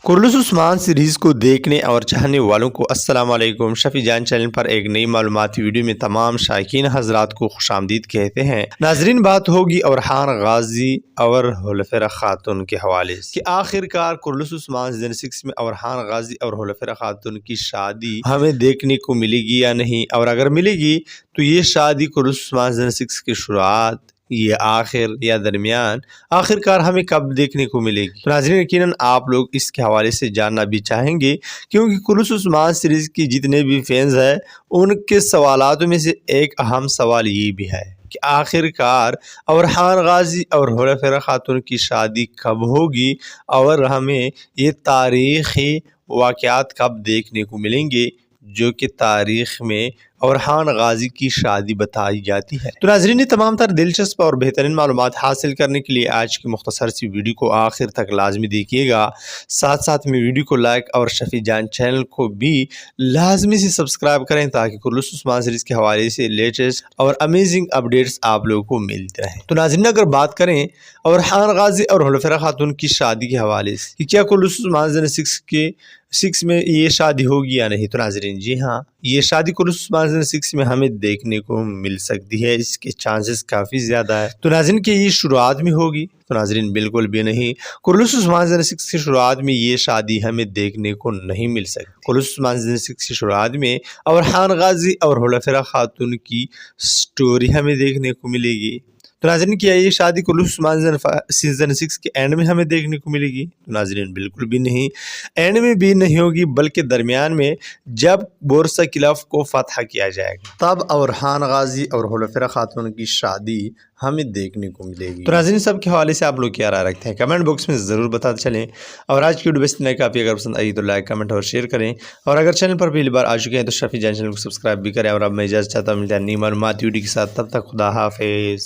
कुर्लुस Usman series को देखने और चाहने वालों को अस्सलाम वालेकुम। शफी जान चैनल पर एक नई मालूमाती वीडियो में तमाम शायकीन हजरात को खुशामदीद कहते हैं। नाजरीन, बात होगी अरहान गाजी और हुलफरा खातून के हवाले से कि आखिरकार कुर्लुस उस्मान सीजन 6 में अरहान गाजी और हुलफरा खातून की शादी हमें देखने को मिलेगी या नहीं, और अगर मिलेगी तो ये शादी कुर्लुस उस्मान सीजन 6 की शुरुआत, ये आखिर या दरमियान, आखिरकार हमें कब देखने को मिलेगी। तो नाज़रीन, यकीनन आप लोग इसके हवाले से जानना भी चाहेंगे, क्योंकि कुर्लुस उस्मान सीरीज़ की जितने भी फैंस हैं उनके सवालात में से एक अहम सवाल ये भी है कि आखिरकार अरहान गाजी और हुलफरा खातून की शादी कब होगी और हमें ये तारीख़ी वाक़यात कब देखने को मिलेंगे जो कि तारीख़ में अरहान गाजी की शादी बताई जाती है। तो नाज़रीन, तमाम तर दिलचस्प और बेहतरीन मालूमात हासिल करने के लिए आज की मुख्तसर सी वीडियो को आखिर तक लाजमी देखिएगा। साथ साथ में वीडियो को लाइक और शफी जान चैनल को भी लाजमी से सब्सक्राइब करें ताकि कुर्लुस उस्मान सीरीज़ के हवाले से लेटेस्ट और अमेजिंग अपडेट्स आप लोगों को मिलते रहें। तो नाज़रीन, अगर बात करें अरहान गाजी और हुलफरा खातून की शादी के हवाले से कि क्या कुर्लुस उस्मान सीजन 6 में ये शादी होगी या नहीं, तो नाज़रीन जी हाँ, ये शादी कुर्लुस उस्मान सीजन 6 में हमें देखने को मिल सकती है। इसके चांसेस काफ़ी ज़्यादा है। तो नाज़रीन, कि ये शुरुआत में होगी, तो नाज़रीन बिल्कुल भी नहीं। कुर्लुस उस्मान सीजन 6 की शुरुआत में ये शादी हमें देखने को नहीं मिल सकती। कुर्लुस उस्मान सीजन 6 की शुरुआत में अरहान गाजी और हुलफरा खातून की स्टोरी हमें देखने को मिलेगी। तो नाज़रीन, क्या ये शादी कुर्लुस उस्मान सीजन 6 के एंड में हमें देखने को मिलेगी, तो नाज़रीन बिल्कुल भी नहीं। एंड में भी नहीं होगी, बल्कि दरमियान में जब बोरसा किलफ को फतह किया जाएगा तब अरहान गाजी और हुलफरा खातून की शादी हमें देखने को मिलेगी। तो नाज़रीन, सब के हवाले से आप लोग क्या राय रखते हैं कमेंट बॉक्स में ज़रूर बताते चलें। और आज की वीडियो बस इतना काफ़ी, अगर पसंद आई तो लाइक कमेंट और शेयर करें। और अगर चैनल पर पहली बार आ चुके हैं तो शफी जान चैनल को सब्सक्राइब भी करें। और अब मैं इजाज़त चाहता हूँ मिलता है नई मालूमाती वीडियो के साथ, तब तक खुदा हाफिज़।